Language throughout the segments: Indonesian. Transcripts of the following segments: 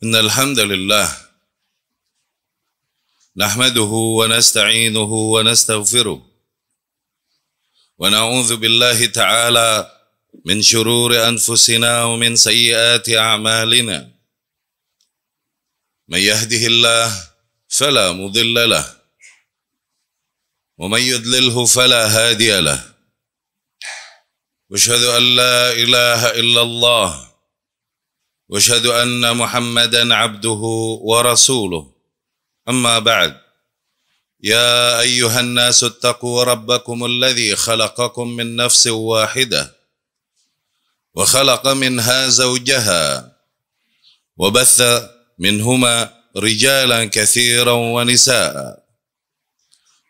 إن الحمد لله نحمده ونستعينه ونستغفره ونعوذ بالله تعالى من شرور أنفسنا ومن سيئات أعمالنا من يهده الله فلا مضل له ومن يضلله فلا هادي له واشهد أن لا إله إلا الله واشهد أن محمدا عبده ورسوله أما بعد يا أيها الناس اتقوا ربكم الذي خلقكم من نفس واحدة وخلق منها زوجها وبث منهما رجالا كثيرا ونساء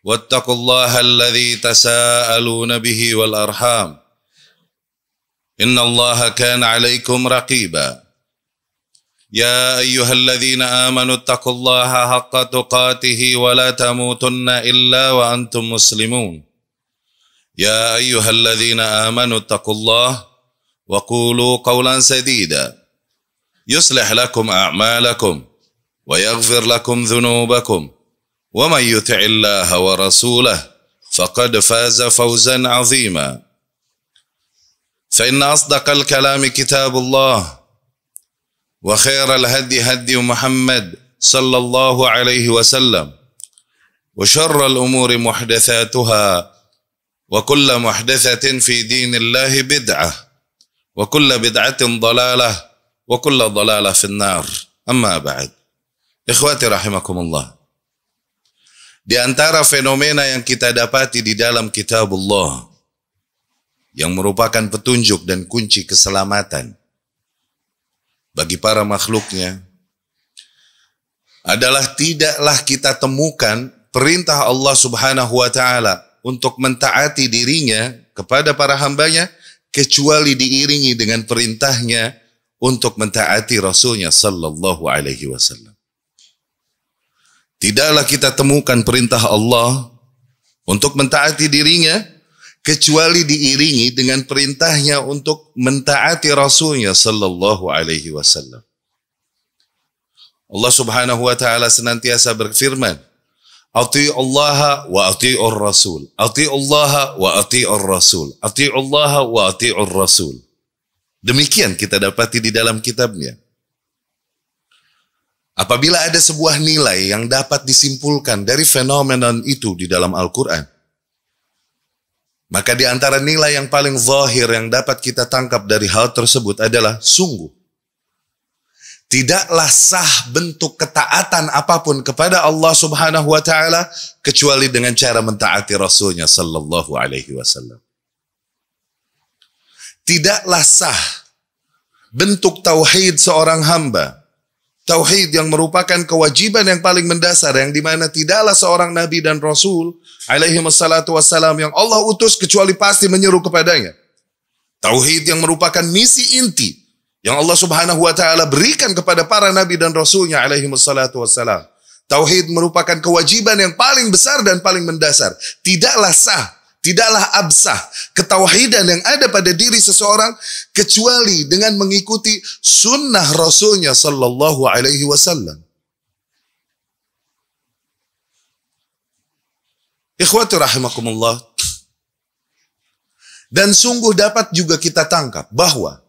واتقوا الله الذي تساءلون به والأرحام إن الله كان عليكم رقيبا يا أيها الذين آمنوا اتقوا الله حق تقاته ولا تموتن إلا وأنتم مسلمون يا أيها الذين آمنوا اتقوا الله وقولوا قولا سديدا يصلح لكم أعمالكم ويغفر لكم ذنوبكم ومن يطع الله ورسوله فقد فاز فوزا عظيما فإن أصدق الكلام كتاب الله وخير الهدي هدي محمد صلى الله عليه وسلم وشر الأمور محدثاتها وكل محدثة في دين الله بدعة وكل بدعة ضلالة وكل ضلالة في النار أما بعد إخواتي رحمكم الله. Di antara fenomena yang kita dapati di dalam kitabullah yang merupakan petunjuk dan kunci keselamatan bagi para makhluknya adalah tidaklah kita temukan perintah Allah Subhanahu wa ta'ala untuk mentaati dirinya kepada para hambanya kecuali diiringi dengan perintahnya untuk mentaati Rasulnya sallallahu alaihi wasallam. Tidaklah kita temukan perintah Allah untuk mentaati dirinya kecuali diiringi dengan perintahnya untuk mentaati Rasulnya sallallahu alaihi wasallam. Allah Subhanahu wa ta'ala senantiasa berfirman, "Ati'ullaha wa ati'ur rasul, ati'ullaha wa ati'ur rasul, ati'ullaha wa ati'ur rasul." Demikian kita dapati di dalam kitabnya. Apabila ada sebuah nilai yang dapat disimpulkan dari fenomena itu di dalam Al-Quran, maka di antara nilai yang paling zahir yang dapat kita tangkap dari hal tersebut adalah sungguh tidaklah sah bentuk ketaatan apapun kepada Allah Subhanahu wa ta'ala kecuali dengan cara mentaati Rasulnya sallallahu alaihi wasallam. Tidaklah sah bentuk tauhid seorang hamba, tauhid yang merupakan kewajiban yang paling mendasar, yang dimana tidaklah seorang nabi dan rasul alaihi wassalatu wassalam yang Allah utus kecuali pasti menyeru kepadanya. Tauhid yang merupakan misi inti yang Allah Subhanahu wa ta'ala berikan kepada para nabi dan rasulnya alaihi wassalatu wassalam. Tauhid merupakan kewajiban yang paling besar dan paling mendasar. Tidaklah sah, tidaklah absah ketauhidan yang ada pada diri seseorang kecuali dengan mengikuti sunnah Rasulnya sallallahu alaihi wasallam. Ikhwati rahimakumullah. Dan sungguh dapat juga kita tangkap bahwa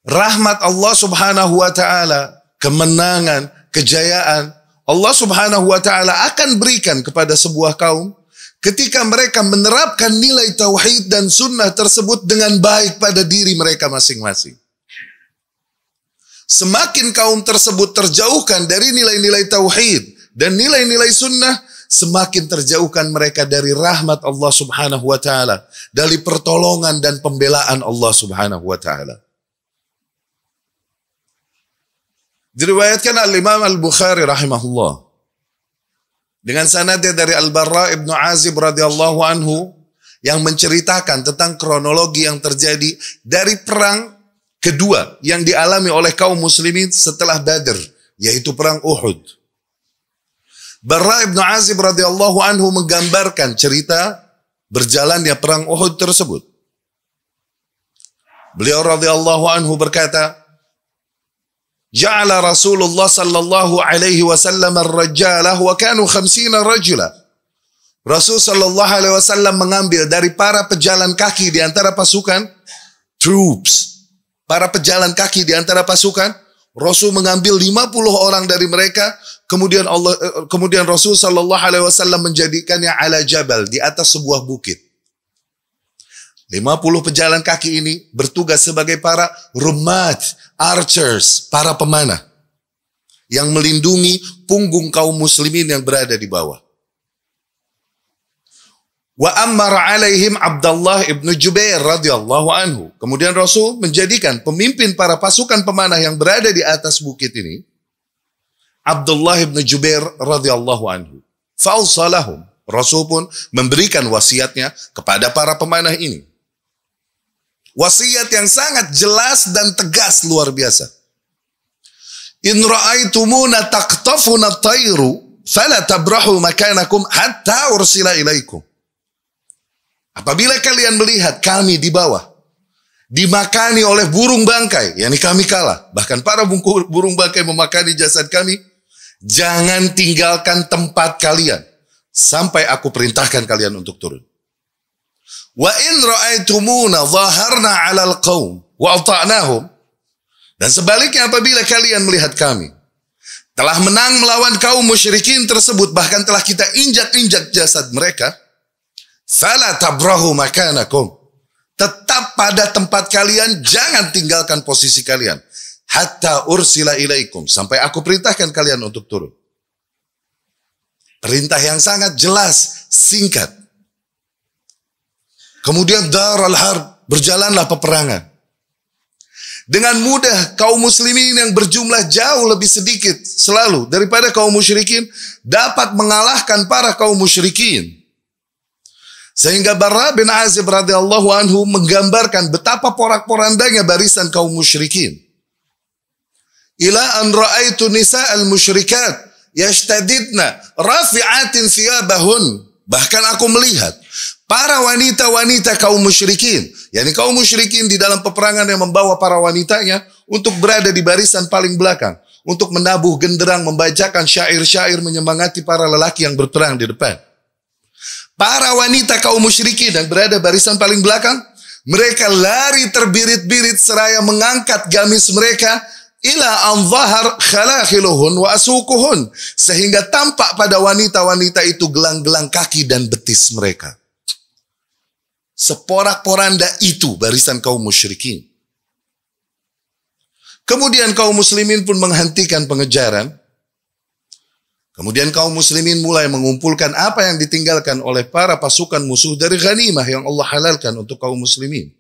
rahmat Allah Subhanahu wa ta'ala, kemenangan, kejayaan Allah Subhanahu wa ta'ala akan berikan kepada sebuah kaum ketika mereka menerapkan nilai tauhid dan sunnah tersebut dengan baik pada diri mereka masing-masing. Semakin kaum tersebut terjauhkan dari nilai-nilai tauhid dan nilai-nilai sunnah, semakin terjauhkan mereka dari rahmat Allah Subhanahu wa ta'ala, dari pertolongan dan pembelaan Allah Subhanahu wa ta'ala. Diriwayatkan Al-Imam Al-Bukhari rahimahullah dengan sanadnya dari Al-Barra ibnu Azib radhiyallahu anhu yang menceritakan tentang kronologi yang terjadi dari perang kedua yang dialami oleh kaum muslimin setelah Badr, yaitu perang Uhud. Barra ibnu Azib radhiyallahu anhu menggambarkan cerita berjalannya perang Uhud tersebut. Beliau radhiyallahu anhu berkata, ja'ala Rasulullah sallallahu alaihi wasallam ar-rajalah wa kanu 50 rajula. Rasul sallallahu alaihi wasallam mengambil dari para pejalan kaki di antara pasukan, troops, para pejalan kaki di antara pasukan, Rasul mengambil 50 orang dari mereka, kemudian Rasul sallallahu alaihi wasallam menjadikannya ala jabal, di atas sebuah bukit. 50 pejalan kaki ini bertugas sebagai para rumat, archers, para pemanah yang melindungi punggung kaum muslimin yang berada di bawah. Wa ammara alaihim Abdullah ibn Jubair radhiyallahu anhu. Kemudian Rasul menjadikan pemimpin para pasukan pemanah yang berada di atas bukit ini Abdullah ibn Jubair radhiyallahu anhu. Fa'usalahum. Rasul pun memberikan wasiatnya kepada para pemanah ini. Wasiat yang sangat jelas dan tegas, luar biasa. In ra'aitumuna taqtafuna at-tayru fala tabrahu makanakum hatta ursila ilaikum. Apabila kalian melihat kami di bawah dimakani oleh burung bangkai, yakni kami kalah, bahkan para burung bangkai memakani jasad kami, jangan tinggalkan tempat kalian sampai aku perintahkan kalian untuk turun. Wa in ra'aitumuna zaharna 'alal qaum wa ata'nahum, dan sebaliknya apabila kalian melihat kami telah menang melawan kaum musyrikin tersebut, bahkan telah kita injak-injak jasad mereka, fala tabrahu makanakum, tetap pada tempat kalian, jangan tinggalkan posisi kalian, hatta ursila ilaikum, sampai aku perintahkan kalian untuk turun. Perintah yang sangat jelas, singkat. Kemudian darul harb, berjalanlah peperangan. Dengan mudah kaum muslimin yang berjumlah jauh lebih sedikit selalu daripada kaum musyrikin dapat mengalahkan para kaum musyrikin. Sehingga Barra bin Azib radhiyallahu anhu menggambarkan betapa porak-porandanya barisan kaum musyrikin. Ila an ra'aitu nisa'al musyrikat yashtadidna rafi'atin thiyabahun. Bahkan aku melihat para wanita-wanita kaum musyrikin, yakni kaum musyrikin di dalam peperangan yang membawa para wanitanya untuk berada di barisan paling belakang, untuk menabuh genderang, membacakan syair-syair menyemangati para lelaki yang berperang di depan. Para wanita kaum musyrikin yang berada barisan paling belakang, mereka lari terbirit-birit seraya mengangkat gamis mereka ila an zahar khalakhiluhun wa asukuhun, sehingga tampak pada wanita-wanita itu gelang-gelang kaki dan betis mereka. Seporak-poranda itu barisan kaum musyrikin. Kemudian kaum muslimin pun menghentikan pengejaran. Kemudian kaum muslimin mulai mengumpulkan apa yang ditinggalkan oleh para pasukan musuh dari ghanimah yang Allah halalkan untuk kaum muslimin.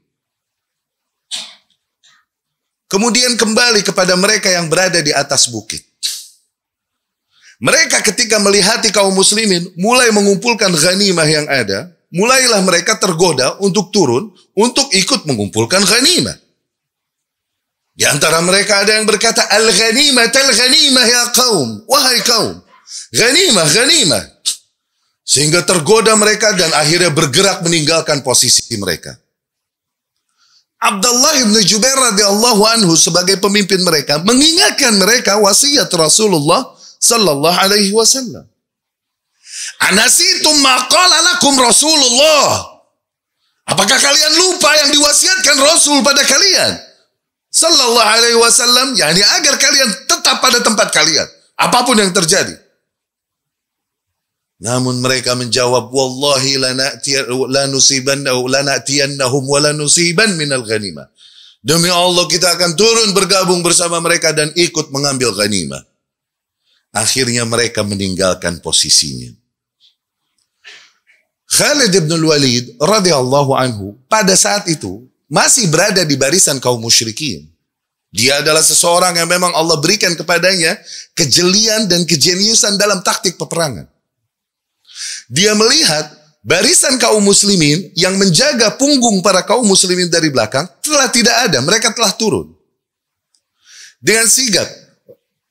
Kemudian kembali kepada mereka yang berada di atas bukit. Mereka ketika melihati kaum muslimin mulai mengumpulkan ghanimah yang ada, mulailah mereka tergoda untuk turun, untuk ikut mengumpulkan ghanimah. Di antara mereka ada yang berkata, al-ghanimah, al-ghanimah ya kaum, wahai kaum, ghanimah, ghanimah. Sehingga tergoda mereka dan akhirnya bergerak meninggalkan posisi mereka. Abdullah ibn Jubair radhiyallahu anhu sebagai pemimpin mereka mengingatkan mereka wasiat Rasulullah sallallahu alaihi wasallam. Anasitum ma qala lakum Rasulullah. Apakah kalian lupa yang diwasiatkan Rasul pada kalian sallallahu alaihi wasallam, yakni agar kalian tetap pada tempat kalian apapun yang terjadi. Namun mereka menjawab, wallahi lanatiyannahum wa lanusiban minal ghanimah. Demi Allah kita akan turun bergabung bersama mereka dan ikut mengambil ghanimah. Akhirnya mereka meninggalkan posisinya. Khalid bin Walid radhiyallahu anhu pada saat itu masih berada di barisan kaum musyrikin. Dia adalah seseorang yang memang Allah berikan kepadanya kejelian dan kejeniusan dalam taktik peperangan. Dia melihat barisan kaum muslimin yang menjaga punggung para kaum muslimin dari belakang telah tidak ada, mereka telah turun. Dengan sigap,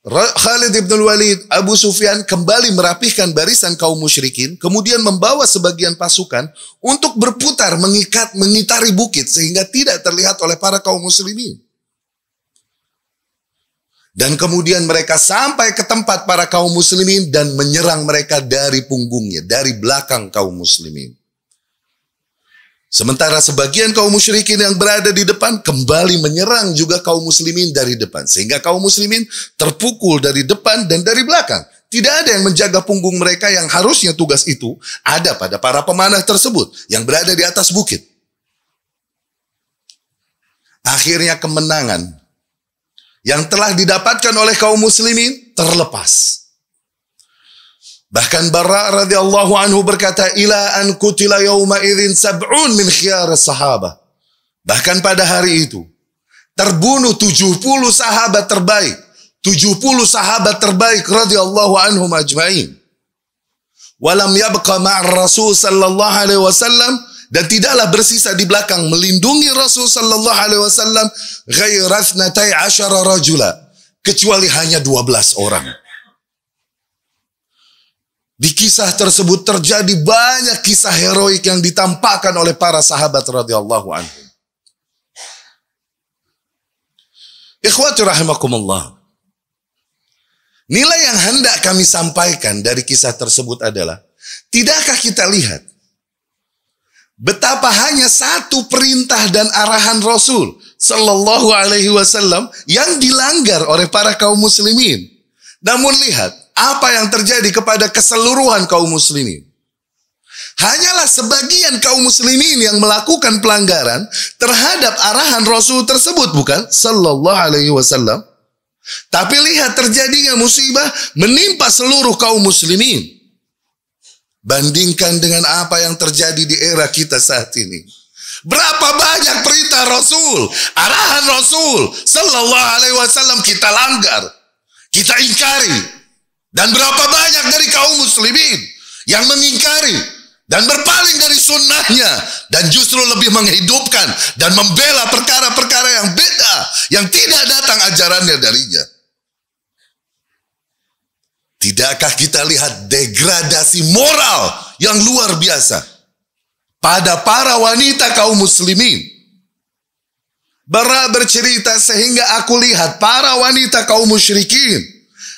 Khalid bin Walid, Abu Sufyan kembali merapihkan barisan kaum musyrikin, kemudian membawa sebagian pasukan untuk berputar mengitari bukit sehingga tidak terlihat oleh para kaum muslimin. Dan kemudian mereka sampai ke tempat para kaum muslimin dan menyerang mereka dari punggungnya, dari belakang kaum muslimin. Sementara sebagian kaum musyrikin yang berada di depan kembali menyerang juga kaum muslimin dari depan. Sehingga kaum muslimin terpukul dari depan dan dari belakang. Tidak ada yang menjaga punggung mereka yang harusnya tugas itu ada pada para pemanah tersebut yang berada di atas bukit. Akhirnya kemenangan yang telah didapatkan oleh kaum muslimin terlepas. Bahkan Bara radhiyallahu anhu berkata, ila an kutila yawma idzin sab'un min khiyar sahabah. Bahkan pada hari itu terbunuh 70 sahabat terbaik. 70 sahabat terbaik radhiyallahu anhum ajma'in. Walam yabqa ma'ar Rasul sallallahu alaihi wasallam, dan tidaklah bersisa di belakang melindungi Rasul sallallahu alaihi wasallam ghairu 12 rajula, kecuali hanya 12 orang. Di kisah tersebut terjadi banyak kisah heroik yang ditampakkan oleh para sahabat radhiyallahu anhum. Ikhwati rahimakumullah. Nilai yang hendak kami sampaikan dari kisah tersebut adalah, tidakkah kita lihat betapa hanya satu perintah dan arahan Rasul sallallahu alaihi wasallam yang dilanggar oleh para kaum muslimin. Namun lihat apa yang terjadi kepada keseluruhan kaum muslimin. Hanyalah sebagian kaum muslimin yang melakukan pelanggaran terhadap arahan Rasul tersebut, bukan? Sallallahu alaihi wasallam. Tapi lihat terjadinya musibah menimpa seluruh kaum muslimin. Bandingkan dengan apa yang terjadi di era kita saat ini. Berapa banyak perintah Rasul, arahan Rasul sallallahu alaihi wasallam kita langgar, kita ingkari. Dan berapa banyak dari kaum muslimin yang mengingkari dan berpaling dari sunnahnya, dan justru lebih menghidupkan dan membela perkara-perkara yang beda, yang tidak datang ajarannya darinya. Tidakkah kita lihat degradasi moral yang luar biasa pada para wanita kaum muslimin? Bara bercerita, sehingga aku lihat para wanita kaum musyrikin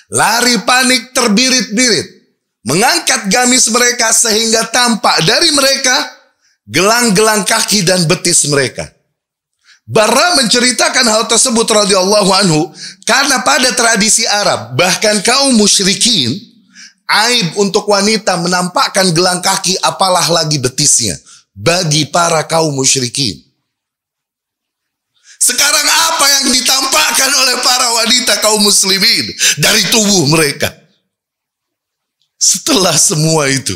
lari panik terbirit-birit, mengangkat gamis mereka sehingga tampak dari mereka gelang-gelang kaki dan betis mereka. Bara menceritakan hal tersebut radhiyallahu anhu karena pada tradisi Arab, bahkan kaum musyrikin, aib untuk wanita menampakkan gelang kaki apalah lagi betisnya bagi para kaum musyrikin. Sekarang apa yang ditampakkan oleh para wanita kaum muslimin dari tubuh mereka? Setelah semua itu,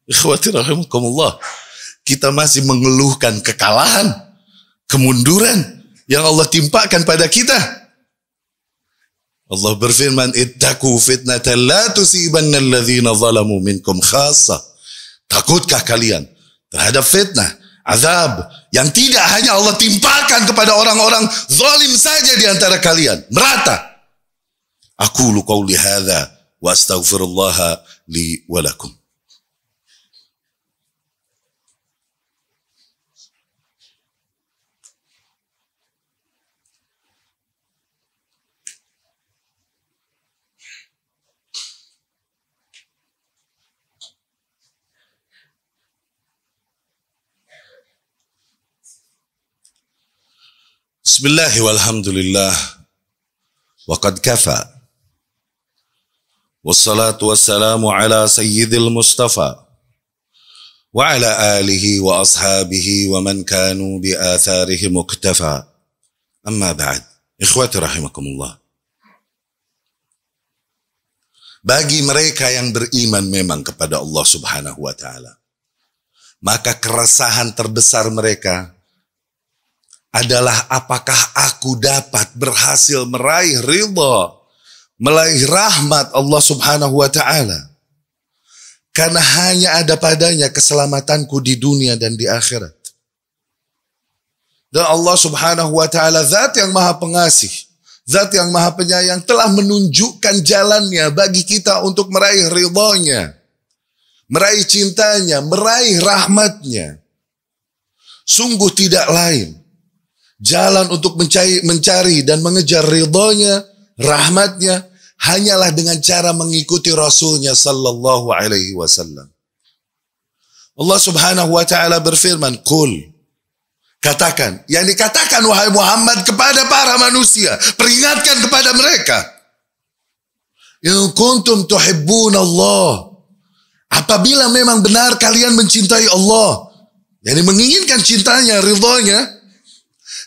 ikhwati rahimakumullah, kita masih mengeluhkan kekalahan, kemunduran yang Allah timpakan pada kita. Allah berfirman, ittaqu fitnatan la tusibanna alladhina zalamu minkum khassa. Takutkah kalian terhadap fitnah, azab yang tidak hanya Allah timpakan kepada orang-orang zalim saja di antara kalian, merata. Aqulu qawli hadza wa astaghfirullah li wa lakum. Bismillah walhamdulillah wa qad kafa wassalatu wassalamu ala sayyidil mustafa wa ala alihi wa ashabihi wa man kanu bi atharihi muktafa, amma ba'd. Ikhwati rahimakumullah, bagi mereka yang beriman memang kepada Allah subhanahu wa ta'ala, maka keresahan terbesar mereka adalah apakah aku dapat berhasil meraih ridha, meraih rahmat Allah subhanahu wa ta'ala. Karena hanya ada padanya keselamatanku di dunia dan di akhirat. Dan Allah subhanahu wa ta'ala zat yang maha pengasih, zat yang maha penyayang, telah menunjukkan jalannya bagi kita untuk meraih ridhanya, meraih cintanya, meraih rahmatnya. Sungguh tidak lain jalan untuk mencari dan mengejar ridhonya rahmatnya hanyalah dengan cara mengikuti Rasulnya sallallahu alaihi wasallam. Allah subhanahu wa ta'ala berfirman, Qul, katakan, yang dikatakan wahai Muhammad kepada para manusia, peringatkan kepada mereka, in kuntum tuhibbun Allah, apabila memang benar kalian mencintai Allah, yani menginginkan cintanya, ridhonya,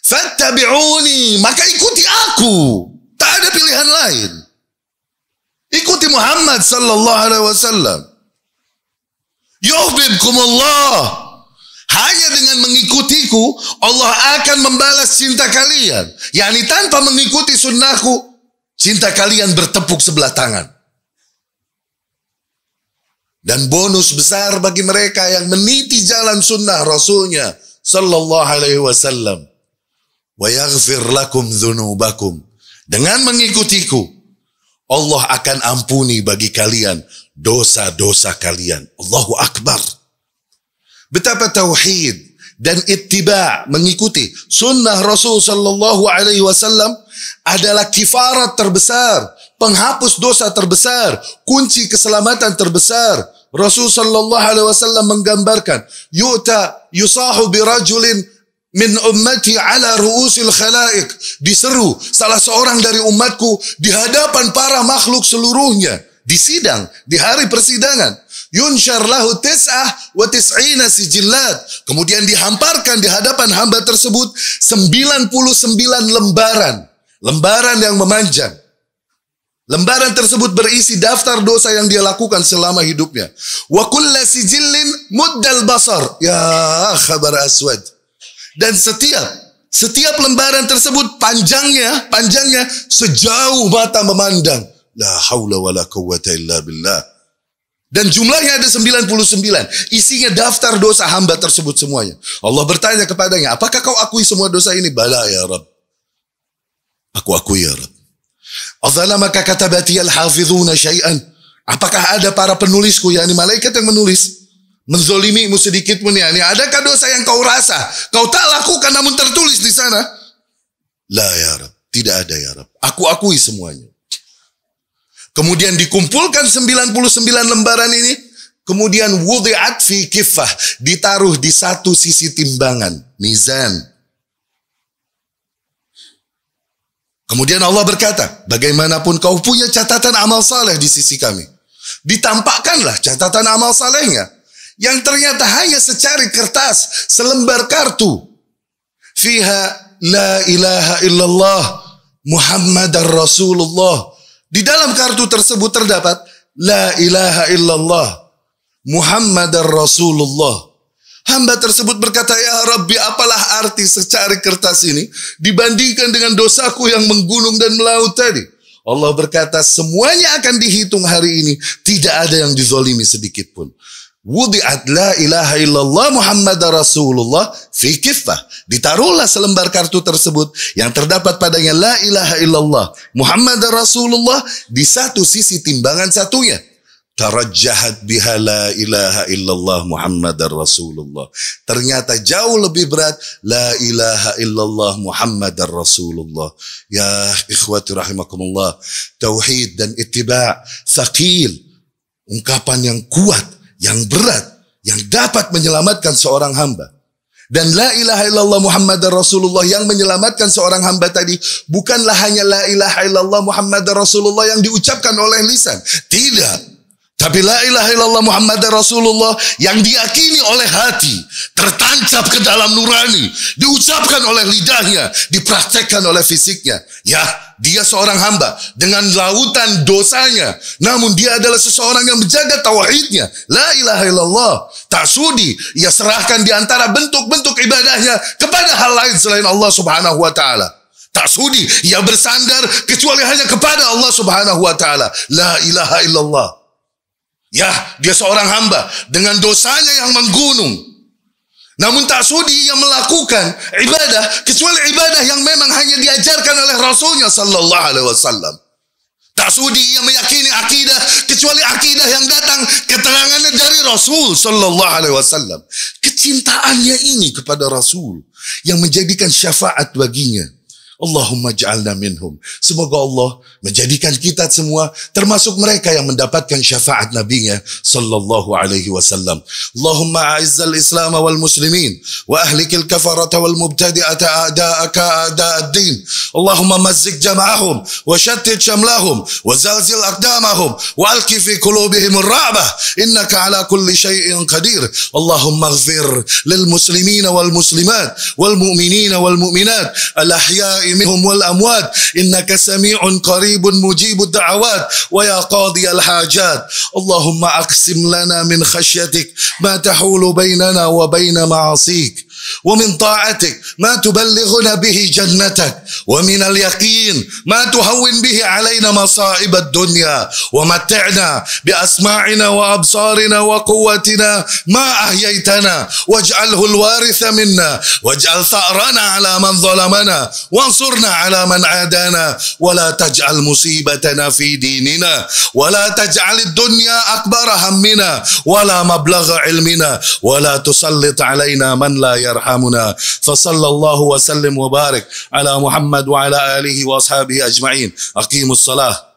fattabi'uni, maka ikuti aku, tak ada pilihan lain. Ikuti Muhammad sallallahu alaihi wasallam. Yuhibbukumullah. Hanya dengan mengikutiku, Allah akan membalas cinta kalian. Yani tanpa mengikuti sunnahku, cinta kalian bertepuk sebelah tangan. Dan bonus besar bagi mereka yang meniti jalan sunnah Rasulnya sallallahu alaihi wasallam. Wa yaghfir lakum dzunubakum. Dengan mengikutiku, Allah akan ampuni bagi kalian dosa-dosa kalian. Allahu Akbar. Betapa tauhid dan ittiba, mengikuti sunnah Rasul sallallahu alaihi wasallam adalah kifarat terbesar, penghapus dosa terbesar, kunci keselamatan terbesar. Rasul sallallahu alaihi wasallam menggambarkan, yusahu birajulin min ummati ala ru'usil khalaiq, diseru salah seorang dari umatku di hadapan para makhluk seluruhnya, di sidang, di hari persidangan. Yunshar lahu tis'ah wa tis'ina sijillat. Kemudian dihamparkan di hadapan hamba tersebut 99 lembaran. Lembaran yang memanjang. Lembaran tersebut berisi daftar dosa yang dia lakukan selama hidupnya. Wa kulla sijillin muddal basar. Ya khabar aswad. Dan setiap lembaran tersebut panjangnya sejauh mata memandang. La haula wa la quwwata illa billah. Dan jumlahnya ada 99. Isinya daftar dosa hamba tersebut semuanya. Allah bertanya kepadanya, apakah kau akui semua dosa ini? Bala ya Rabb. Aku akui ya Rabb. Adzalamaka katabatiyal hafizuna syai'an. Apakah ada para penulisku, yakni malaikat yang menulis, menzolimimu sedikit pun, yakni adakah dosa yang kau rasa kau tak lakukan namun tertulis di sana? La ya Rabb. Tidak ada ya Rabb. Aku akui semuanya. Kemudian dikumpulkan 99 lembaran ini, kemudian wudi'at fi kiffah, ditaruh di satu sisi timbangan, mizan. Kemudian Allah berkata, bagaimanapun kau punya catatan amal saleh di sisi kami, ditampakkanlah catatan amal salehnya, yang ternyata hanya secari kertas, selembar kartu. Fiha la ilaha illallah Muhammadar Rasulullah. Di dalam kartu tersebut terdapat la ilaha illallah Muhammadar Rasulullah. Hamba tersebut berkata, ya Rabbi, apalah arti secari kertas ini dibandingkan dengan dosaku yang menggunung dan melaut tadi? Allah berkata, semuanya akan dihitung hari ini, tidak ada yang dizolimi sedikit pun. Wudi'at la ilaha illallah Muhammadar Rasulullah fi kiffah. Ditaruhlah selembar kartu tersebut yang terdapat padanya la ilaha illallah Muhammadar Rasulullah di satu sisi timbangan satunya. Tarajjahat biha la ilaha illallah Muhammadar Rasulullah. Ternyata jauh lebih berat la ilaha illallah Muhammadar Rasulullah. Ya ikhwati rahimakumullah, tauhid dan ittiba' thaqil, ungkapan yang kuat, yang berat, yang dapat menyelamatkan seorang hamba. Dan la ilaha illallah Muhammadar Rasulullah yang menyelamatkan seorang hamba tadi bukanlah hanya la ilaha illallah Muhammadar Rasulullah yang diucapkan oleh lisan. Tidak. Tapi la ilaha illallah Muhammadar Rasulullah yang diyakini oleh hati, tertancap ke dalam nurani, diucapkan oleh lidahnya, dipraktekkan oleh fisiknya. Ya, dia seorang hamba dengan lautan dosanya, namun dia adalah seseorang yang menjaga tauhidnya. La ilaha illallah. Tak sudi ia serahkan di antara bentuk-bentuk ibadahnya kepada hal lain selain Allah subhanahu wa ta'ala. Tak sudi ia bersandar kecuali hanya kepada Allah subhanahu wa ta'ala. La ilaha illallah. Ya, dia seorang hamba dengan dosanya yang menggunung. Namun tak sudi ia melakukan ibadah kecuali ibadah yang memang hanya diajarkan oleh Rasulnya sallallahu alaihi wasallam. Tak sudi ia meyakini akidah kecuali akidah yang datang keterangannya dari Rasul sallallahu alaihi wasallam. Kecintaannya ini kepada Rasul yang menjadikan syafaat baginya. Allahumma ja'alna minhum. Semoga Allah menjadikan kita semua termasuk mereka yang mendapatkan syafaat Nabi-Nya sallallahu alaihi wasallam. Allahumma a'izzal Islam wal muslimin wa ahlikil kafarata wal mubtadi'ata a'da'aka a'da'ad-din. Allahumma mazzik jam'ahum wa shattit shamlahum wa zalzil aqdamahum wa alqi fi qulubihim ar-ra'bah innaka ala kulli shay'in qadir. Allahumma ighfir lil muslimin wal muslimat wal mu'minin wal mu'minat al-ahya'i منهم والأموات إنك سميع قريب مجيب الدعوات ويا قاضي الحاجات. اللهم أقسم لنا من خشيتك ما تحول بيننا وبين معاصيك ومن طاعتك ما تبلغنا به جنتك ومن اليقين ما تهون به علينا مصائب الدنيا ومتعنا بأسماعنا وأبصارنا وقوتنا ما أحييتنا واجعله الوارث منا واجعل ثأرنا على من ظلمنا وانصرنا على من عادانا ولا تجعل مصيبتنا في ديننا ولا تجعل الدنيا أكبر همنا ولا مبلغ علمنا ولا تسلط علينا من لا يرحمنا. فصلى الله وسلم وبارك على محمد وعلى آله وأصحابه أجمعين. أقيموا الصلاة.